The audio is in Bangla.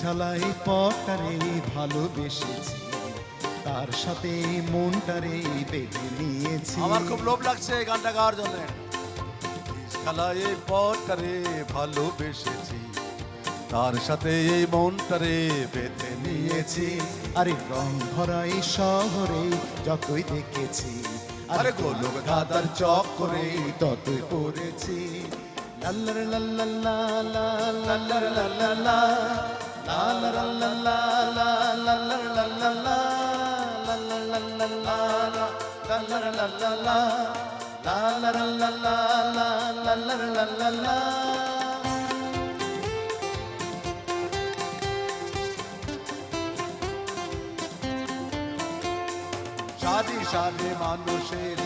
খেলায় পথটারে ভালোবেসেছি, তার সাথে মনটারে বেঁধে নিয়েছি। আমার খুব লোভ লাগছে এই গানটা গাওয়ার জন্য। খেলায় এই পথটারে ভালোবেসেছি, তার সাথে এই মনটারে বেঁধে নিয়েছি। আরে রং ভরা এই শহরে যতই দেখেছি, আরে গোলক ধাঁধার চক্করে ততই পড়েছি। লাল্লার লাল্লাল্লা লাল্লার লাল্লাল্লা লাল্লার লাল্লাল্লা লাল্লার লাল্লাল্লা লাল্লার লাল্লাল্লা লাল্লার লাল্লাল্লা লাল্লার লাল্লাল্লা লাল্লার লাল্লাল্লা। সারি সারি মানুষের